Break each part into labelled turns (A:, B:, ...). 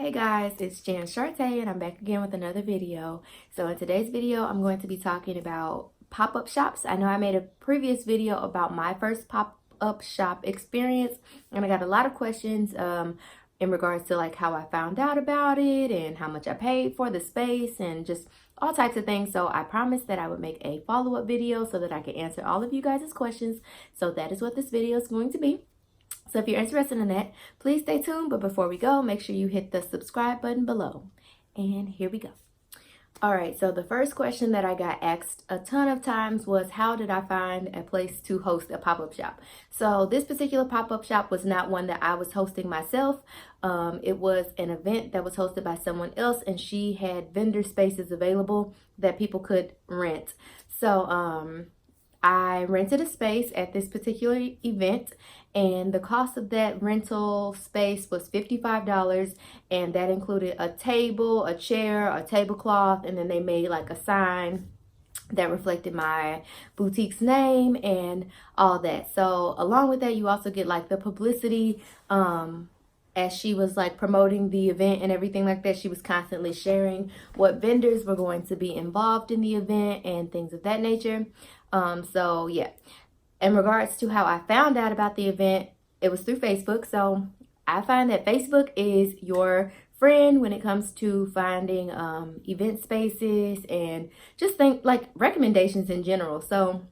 A: Hey guys, it's Jan Sharte and I'm back again with another video. So in today's video, I'm going to be talking about pop-up shops. I know I made a previous video about my first pop-up shop experience and I got a lot of questions in regards to like how I found out about it and how much I paid for the space and just all types of things. So I promised that I would make a follow-up video so that I could answer all of you guys' questions. So that is what this video is going to be. So if you're interested in that, please stay tuned. But before we go, make sure you hit the subscribe button below. And here we go. All right, so the first question that I got asked a ton of times was, how did I find a place to host a pop-up shop? So this particular pop-up shop was not one that I was hosting myself. It was an event that was hosted by someone else, and she had vendor spaces available that people could rent. So I rented a space at this particular event, and the cost of that rental space was $55, and that included a table, a chair, a tablecloth, and then they made like a sign that reflected my boutique's name and all that. So along with that, you also get like the publicity as she was like promoting the event and everything like that. She was constantly sharing what vendors were going to be involved in the event and things of that nature. So yeah, in regards to how I found out about the event, it was through Facebook. So I find that Facebook is your friend when it comes to finding event spaces and just think like recommendations in general. So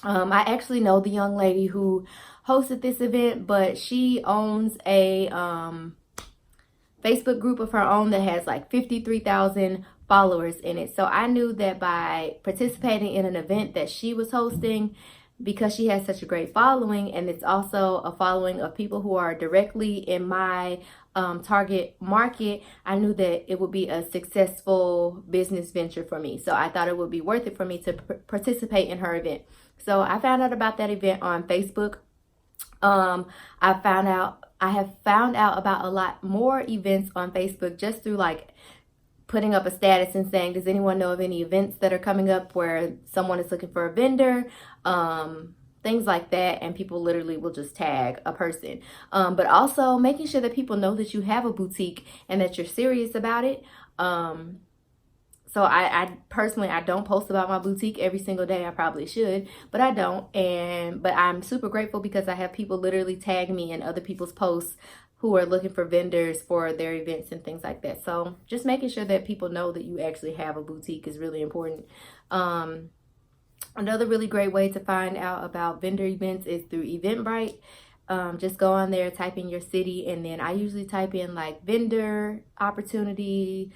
A: I actually know the young lady who hosted this event, but she owns a Facebook group of her own that has like 53,000 followers in it. So I knew that by participating in an event that she was hosting, because she has such a great following, and it's also a following of people who are directly in my target market, I knew that it would be a successful business venture for me. So I thought it would be worth it for me to participate in her event. So I found out about that event on Facebook. I have found out about a lot more events on Facebook just through like putting up a status and saying, does anyone know of any events that are coming up where someone is looking for a vendor? Things like that, and people literally will just tag a person. But also making sure that people know that you have a boutique and that you're serious about it. So I personally, I don't post about my boutique every single day. I probably should, but I don't. But I'm super grateful because I have people literally tag me in other people's posts who are looking for vendors for their events and things like that. So just making sure that people know that you actually have a boutique is really important. Another really great way to find out about vendor events is through Eventbrite. Just go on there, type in your city, and then I usually type in like vendor opportunity,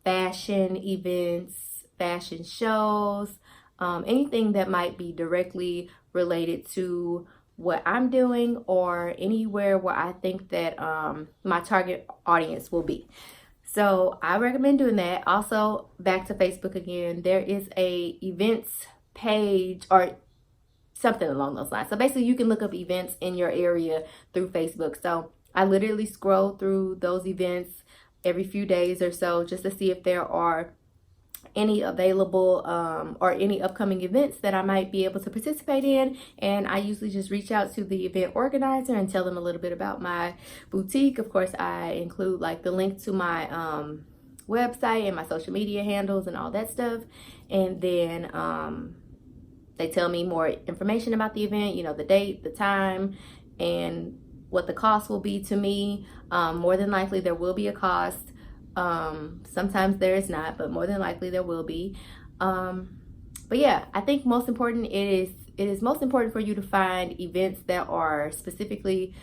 A: fashion events, fashion shows, anything that might be directly related to what I'm doing or anywhere where I think that my target audience will be. So I recommend doing that. Also, back to Facebook again, there is a events page or something along those lines. So basically you can look up events in your area through Facebook. So I literally scroll through those events every few days or so just to see if there are any available or any upcoming events that I might be able to participate in. And I usually just reach out to the event organizer and tell them a little bit about my boutique. Of course, I include like the link to my website and my social media handles and all that stuff. And then they tell me more information about the event, you know, the date, the time, and what the cost will be to me. More than likely there will be a cost. Sometimes there is not, but more than likely there will be. But yeah, I think most important, it is most important for you to find events that are specifically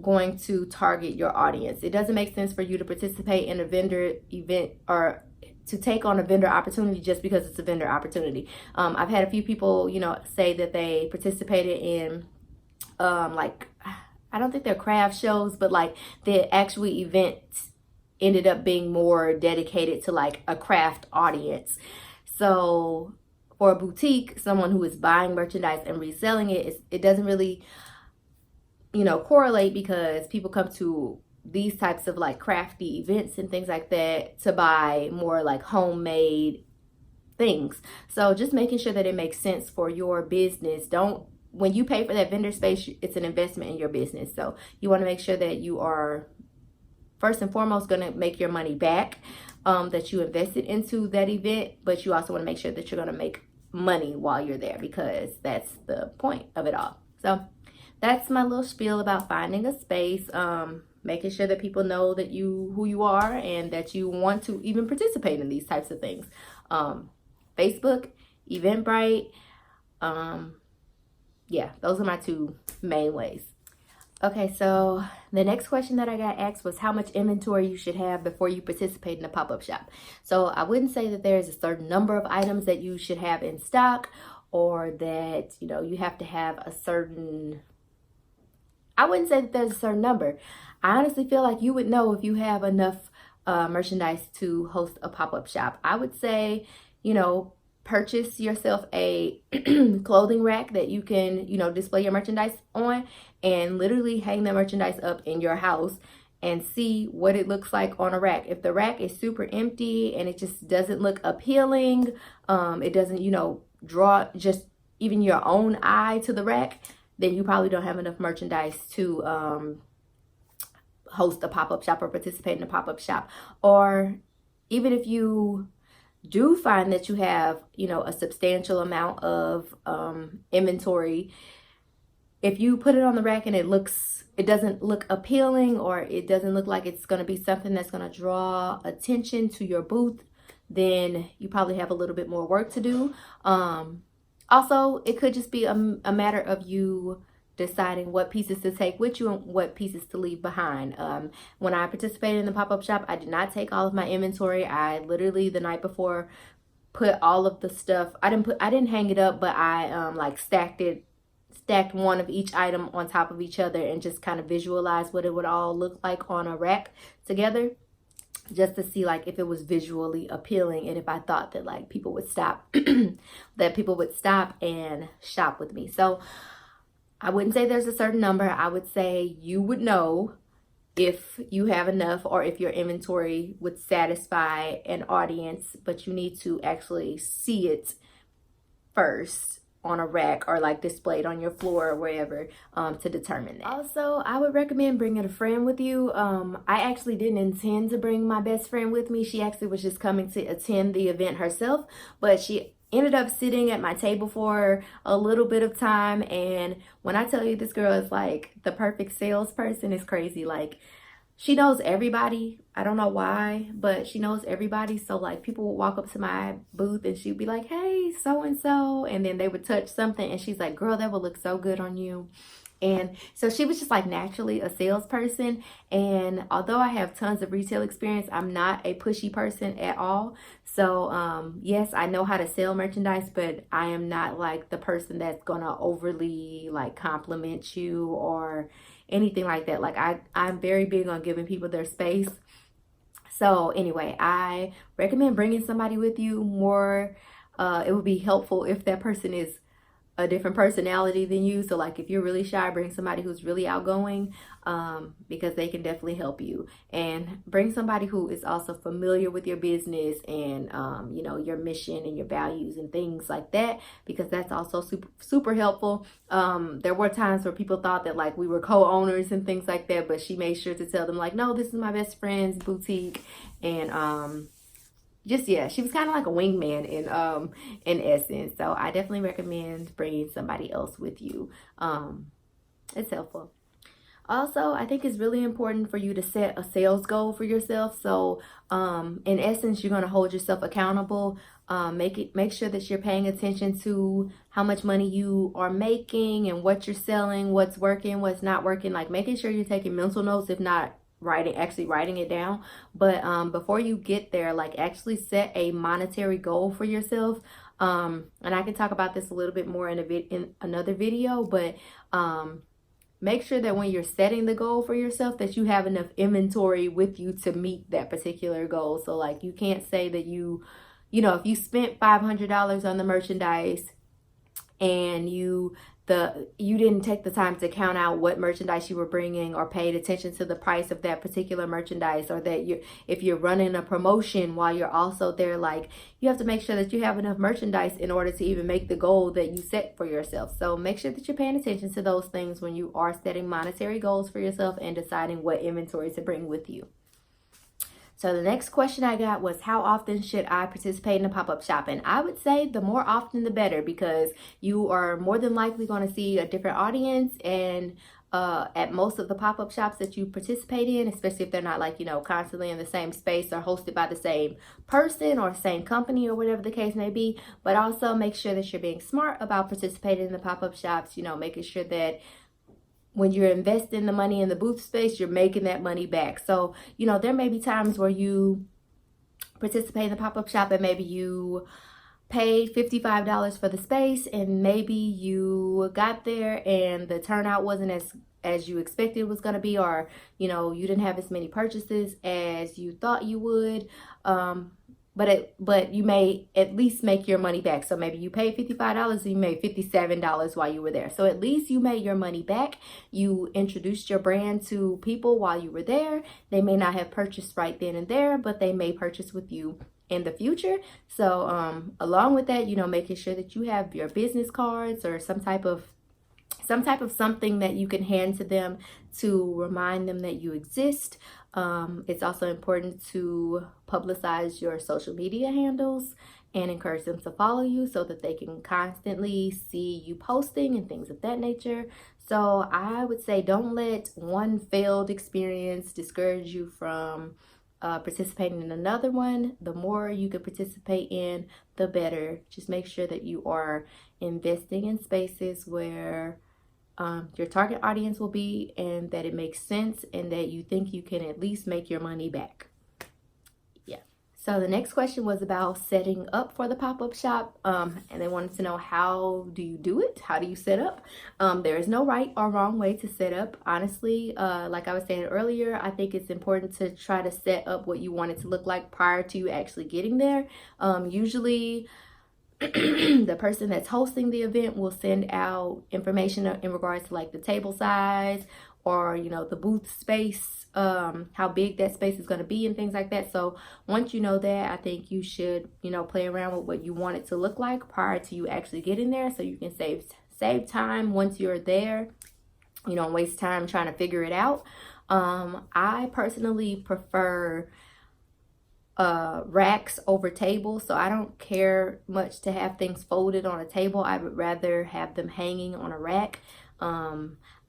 A: going to target your audience. It doesn't make sense for you to participate in a vendor event or to take on a vendor opportunity just because it's a vendor opportunity. I've had a few people, you know, say that they participated in like, I don't think they're craft shows, but like the actual event ended up being more dedicated to like a craft audience. So for a boutique, someone who is buying merchandise and reselling it, it doesn't really, you know, correlate, because people come to these types of like crafty events and things like that to buy more like homemade things. So just making sure that it makes sense for your business. When you pay for that vendor space, it's an investment in your business. So you want to make sure that you are first and foremost going to make your money back that you invested into that event, but you also want to make sure that you're going to make money while you're there, because that's the point of it all. So that's my little spiel about finding a space, making sure that people know that who you are and that you want to even participate in these types of things. Facebook, Eventbrite, yeah, those are my two main ways. Okay, so the next question that I got asked was how much inventory you should have before you participate in a pop-up shop. So I wouldn't say that there's a certain number of items that you should have in stock, or that, you know, you have to have a certain, I wouldn't say that there's a certain number. I honestly feel like you would know if you have enough merchandise to host a pop-up shop. I would say, you know, purchase yourself a clothing rack that you can, you know, display your merchandise on, and literally hang the merchandise up in your house and see what it looks like on a rack. If the rack is super empty and it just doesn't look appealing, it doesn't, you know, draw just even your own eye to the rack, then you probably don't have enough merchandise to host a pop-up shop or participate in a pop-up shop. Or even if you do find that you have, you know, a substantial amount of inventory, if you put it on the rack and it doesn't look appealing, or it doesn't look like it's going to be something that's going to draw attention to your booth, then you probably have a little bit more work to do. Also, it could just be a matter of you deciding what pieces to take with you and what pieces to leave behind. When I participated in the pop-up shop, I did not take all of my inventory. I literally the night before put all of the stuff, I didn't hang it up, but I like stacked one of each item on top of each other and just kind of visualized what it would all look like on a rack together, just to see like if it was visually appealing, and if I thought that like people would stop and shop with me. So I wouldn't say there's a certain number. I would say you would know if you have enough, or if your inventory would satisfy an audience, but you need to actually see it first on a rack or like displayed on your floor or wherever to determine that. Also, I would recommend bringing a friend with you. I actually didn't intend to bring my best friend with me. She actually was just coming to attend the event herself, but she ended up sitting at my table for a little bit of time. And when I tell you, this girl is like the perfect salesperson, it's crazy. Like, she knows everybody. I don't know why, but she knows everybody. So like people would walk up to my booth and she'd be like, hey, so-and-so. And then they would touch something and she's like, girl, that would look so good on you. And so she was just like naturally a salesperson. And although I have tons of retail experience, I'm not a pushy person at all. So yes, I know how to sell merchandise, but I am not like the person that's gonna overly like compliment you or anything like that. Like I'm very big on giving people their space. So anyway, I recommend bringing somebody with you more. It would be helpful if that person is a different personality than you. So like if you're really shy, bring somebody who's really outgoing, because they can definitely help you. And bring somebody who is also familiar with your business and you know, your mission and your values and things like that, because that's also super helpful. There were times where people thought that like we were co-owners and things like that, but she made sure to tell them like, no, this is my best friend's boutique. And just, yeah, she was kind of like a wingman in essence. So I definitely recommend bringing somebody else with you. It's helpful. Also, I think it's really important for you to set a sales goal for yourself. So in essence, you're going to hold yourself accountable. Make sure that you're paying attention to how much money you are making and what you're selling, what's working, what's not working. Like making sure you're taking mental notes, if not writing it down. But before you get there, like actually set a monetary goal for yourself. And I can talk about this a little bit more in another video, but make sure that when you're setting the goal for yourself that you have enough inventory with you to meet that particular goal. So like you can't say that you know, if you spent $500 on the merchandise and you didn't take the time to count out what merchandise you were bringing or paid attention to the price of that particular merchandise, or that if you're running a promotion while you're also there, like you have to make sure that you have enough merchandise in order to even make the goal that you set for yourself. So make sure that you're paying attention to those things when you are setting monetary goals for yourself and deciding what inventory to bring with you. So the next question I got was, how often should I participate in a pop-up shop? And I would say the more often the better, because you are more than likely going to see a different audience. And at most of the pop-up shops that you participate in, especially if they're not like, constantly in the same space or hosted by the same person or same company or whatever the case may be. But also make sure that you're being smart about participating in the pop-up shops, making sure that when you're investing the money in the booth space, you're making that money back. So, there may be times where you participate in the pop-up shop and maybe you paid $55 for the space, and maybe you got there and the turnout wasn't as you expected it was going to be, or you didn't have as many purchases as you thought you would, but you may at least make your money back. So maybe you paid $55 and you made $57 while you were there. So at least you made your money back. You introduced your brand to people while you were there. They may not have purchased right then and there, but they may purchase with you in the future. So along with that, making sure that you have your business cards or some type of something that you can hand to them to remind them that you exist. It's also important to publicize your social media handles and encourage them to follow you so that they can constantly see you posting and things of that nature. So I would say don't let one failed experience discourage you from participating in another one. The more you can participate in, the better. Just make sure that you are investing in spaces where your target audience will be, and that it makes sense, and that you think you can at least make your money back. Yeah. So the next question was about setting up for the pop-up shop, and they wanted to know, how do you do it? How do you set up? There is no right or wrong way to set up. Honestly, like I was saying earlier, I think it's important to try to set up what you want it to look like prior to you actually getting there. Usually the person that's hosting the event will send out information in regards to like the table size, or the booth space, how big that space is going to be and things like that. So once you know that, I think you should play around with what you want it to look like prior to you actually getting there, so you can save time once you're there. Don't waste time trying to figure it out. I personally prefer racks over tables, so I don't care much to have things folded on a table. I would rather have them hanging on a rack.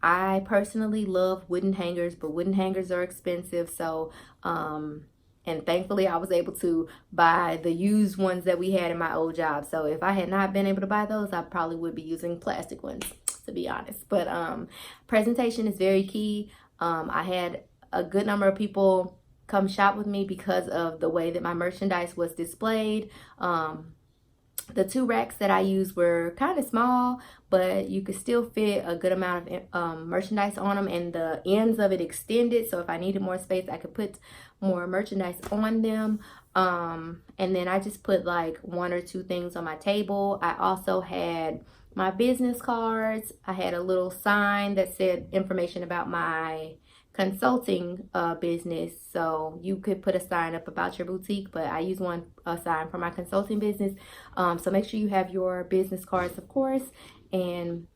A: I personally love wooden hangers, but wooden hangers are expensive. So and thankfully I was able to buy the used ones that we had in my old job. So if I had not been able to buy those, I probably would be using plastic ones, to be honest. But presentation is very key. I had a good number of people come shop with me because of the way that my merchandise was displayed. The two racks that I used were kind of small, but you could still fit a good amount of merchandise on them, and the ends of it extended, so if I needed more space I could put more merchandise on them. And then I just put like one or two things on my table. I also had my business cards. I had a little sign that said information about my consulting business, so you could put a sign up about your boutique, but I use a sign for my consulting business. So make sure you have your business cards, of course, and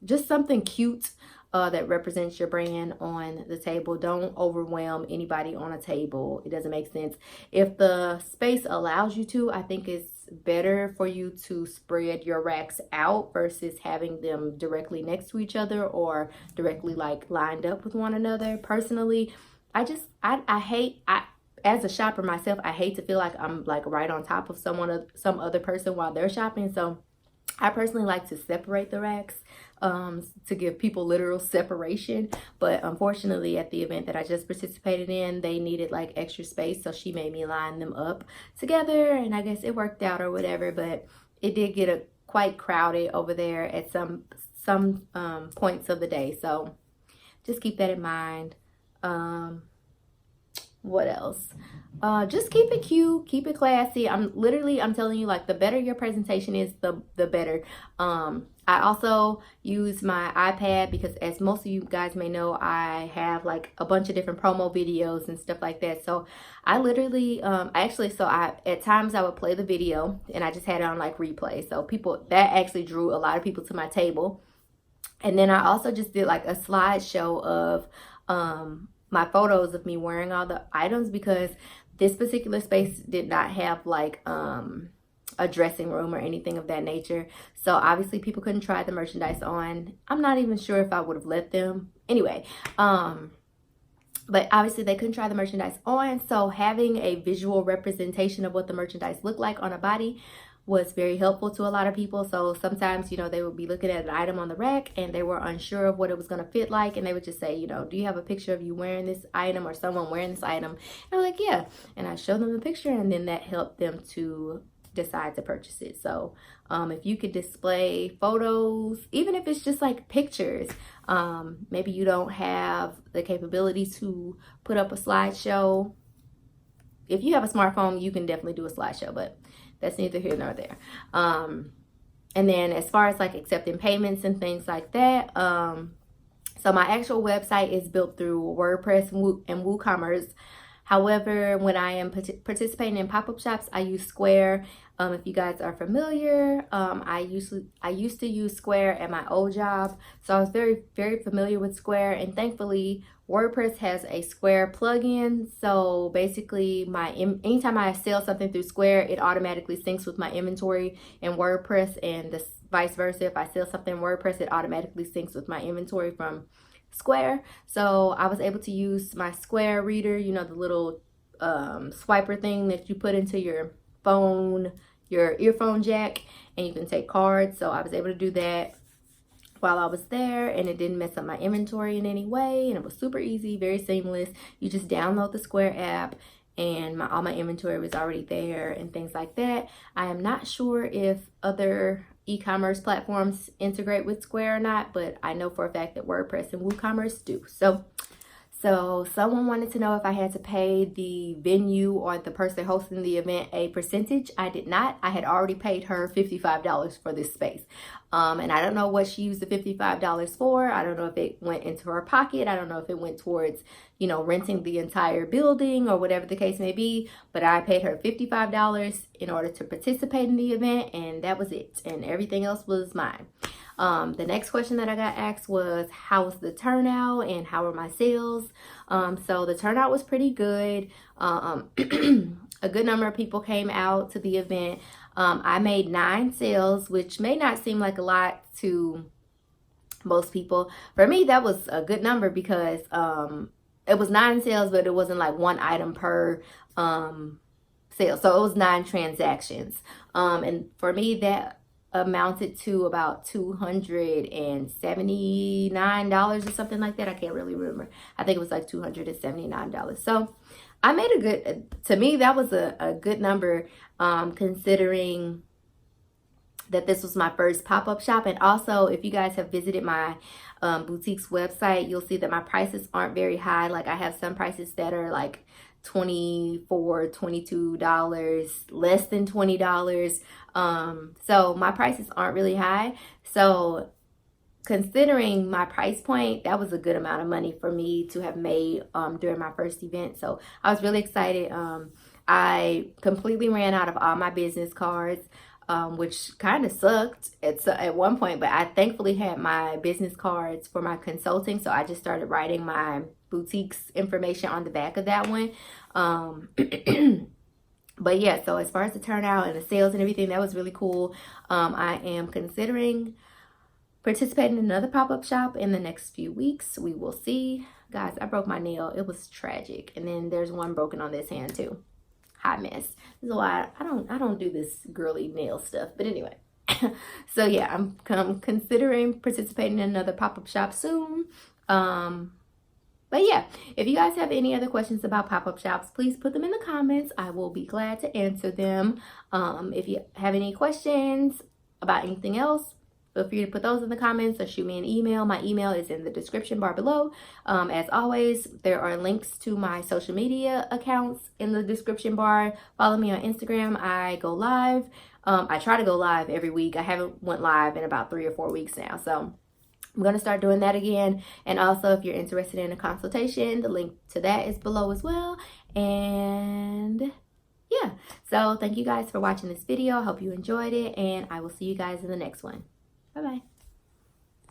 A: just something cute that represents your brand on the table. Don't overwhelm anybody on a table. It doesn't make sense. If the space allows you to, I think it's better for you to spread your racks out versus having them directly next to each other or directly like lined up with one another. Personally, I hate, as a shopper myself, I hate to feel like I'm like right on top of some other person while they're shopping. So I personally like to separate the racks to give people literal separation. But unfortunately, at the event that I just participated in, they needed like extra space, so she made me line them up together, and I guess it worked out or whatever. But it did get quite crowded over there at some points of the day, so just keep that in mind. What else? Just keep it cute, keep it classy. I'm telling you, like, the better your presentation is, the better. I also use my iPad because, as most of you guys may know, I have like a bunch of different promo videos and stuff like that. So I literally at times I would play the video and I just had it on like replay. So that actually drew a lot of people to my table. And then I also just did like a slideshow of my photos of me wearing all the items, because this particular space did not have like a dressing room or anything of that nature. So obviously people couldn't try the merchandise on. I'm not even sure if I would have let them. Anyway, but obviously they couldn't try the merchandise on. So having a visual representation of what the merchandise looked like on a body was very helpful to a lot of people. So sometimes, you know, they would be looking at an item on the rack and they were unsure of what it was going to fit like, and they would just say, you know, do you have a picture of you wearing this item or someone wearing this item? And I'm like, yeah. And I showed them the picture, and then that helped them to decide to purchase it. So if you could display photos, even if it's just like pictures, maybe you don't have the capability to put up a slideshow. If you have a smartphone, you can definitely do a slideshow, but that's neither here nor there. And then as far as like accepting payments and things like that, so my actual website is built through WordPress and WooCommerce. However, when I am participating in pop-up shops, I use Square. If you guys are familiar, I used to use Square at my old job, so I was very, very familiar with Square. And thankfully, WordPress has a Square plugin. So basically, anytime I sell something through Square, it automatically syncs with my inventory in WordPress, and vice versa. If I sell something in WordPress, it automatically syncs with my inventory from Square. So I was able to use my Square reader, you know, the little swiper thing that you put into your phone, your earphone jack, and you can take cards. So I was able to do that while I was there, and it didn't mess up my inventory in any way, and it was super easy, very seamless. You just download the Square app, and all my inventory was already there and things like that. I am not sure if other e-commerce platforms integrate with Square or not, but I know for a fact that WordPress and WooCommerce do. So someone wanted to know if I had to pay the venue or the person hosting the event a percentage. I did not. I had already paid her $55 for this space. And I don't know what she used the $55 for. I don't know if it went into her pocket. I don't know if it went towards, you know, renting the entire building or whatever the case may be. But I paid her $55 in order to participate in the event, and that was it. And everything else was mine. The next question that I got asked was, how was the turnout and how were my sales? So the turnout was pretty good. A good number of people came out to the event. I made 9 sales, which may not seem like a lot to most people. For me, that was a good number because it was 9 sales, but it wasn't like one item per sale. So it was 9 transactions. And for me, that amounted to about $279 or something like that. I can't really remember. I think it was like $279. So I made to me, that was a good number, considering that this was my first pop-up shop. And also, if you guys have visited my boutique's website, you'll see that my prices aren't very high. Like, I have some prices that are like $24, $22, less than $20. So my prices aren't really high. So considering my price point, that was a good amount of money for me to have made during my first event. So I was really excited. I completely ran out of all my business cards, which kind of sucked at one point, but I thankfully had my business cards for my consulting. So I just started writing my boutique's information on the back of that one. But yeah, so as far as the turnout and the sales and everything, that was really cool. I am considering participating in another pop-up shop in the next few weeks. We will see. Guys, I broke my nail. It was tragic. And then there's one broken on this hand too. Hot mess. This is why I don't do this girly nail stuff. But anyway. So yeah, I'm considering participating in another pop-up shop soon. But yeah, if you guys have any other questions about pop-up shops, please put them in the comments. I will be glad to answer them. If you have any questions about anything else, feel free to put those in the comments or shoot me an email. My email is in the description bar below. As always, there are links to my social media accounts in the description bar. Follow me on Instagram. I go live. I try to go live every week. I haven't went live in about 3 or 4 weeks now. So I'm going to start doing that again. And also, if you're interested in a consultation, the link to that is below as well. And yeah, so thank you guys for watching this video. I hope you enjoyed it, and I will see you guys in the next one. Bye-bye.